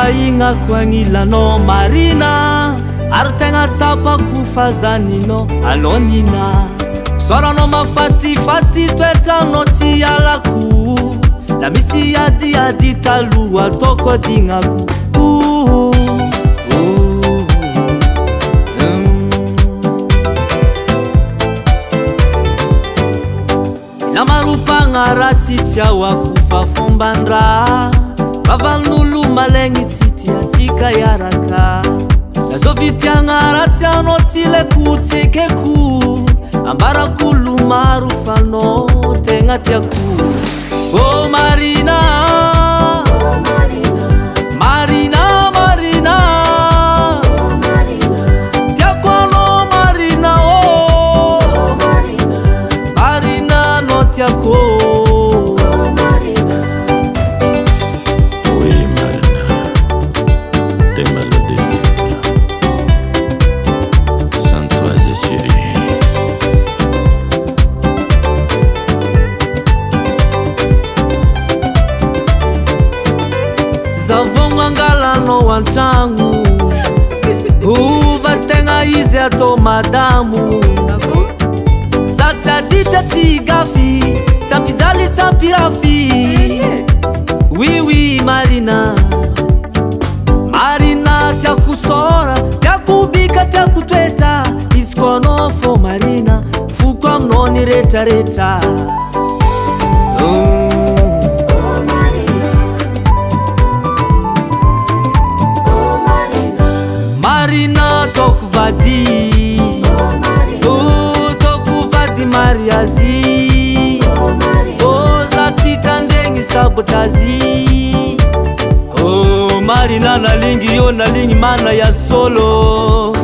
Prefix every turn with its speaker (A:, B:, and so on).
A: Aigna koagnilano Marina, ary tegna tsapako fazanino anao nina. Soranao mafatifaty toetranao tsy alako, la misy adiady taloha ataoko adignako. Namarupagna ratsy tsy ahoako fa fomban-draha, vavan'olo malegny tsy tiatsika iaraka. Nazao vitiagna ratsy anao tsy leko tsekeko, ambarak'olo maro fa anao tegna tiako. Oh Marina, Marina, Marina, tiako anao Marina, oh Marina no tiako. Zavogno angalanao an-tragno, ova tegna izy atao madamo. Sady tsy adita tsy gafy, tsy ampijaly tsy ampirafy. Oui oui Marina, Marina tiako sora, tiako bika, tiako toetra. Izy koa anao fô Marina, foko aminao ny rehetrarehetra. Marina toko vady, oh toko vady mariazy, oh za tsy tandregny sabotazy. Oh Marina nalingy yo naligny mana ya solo.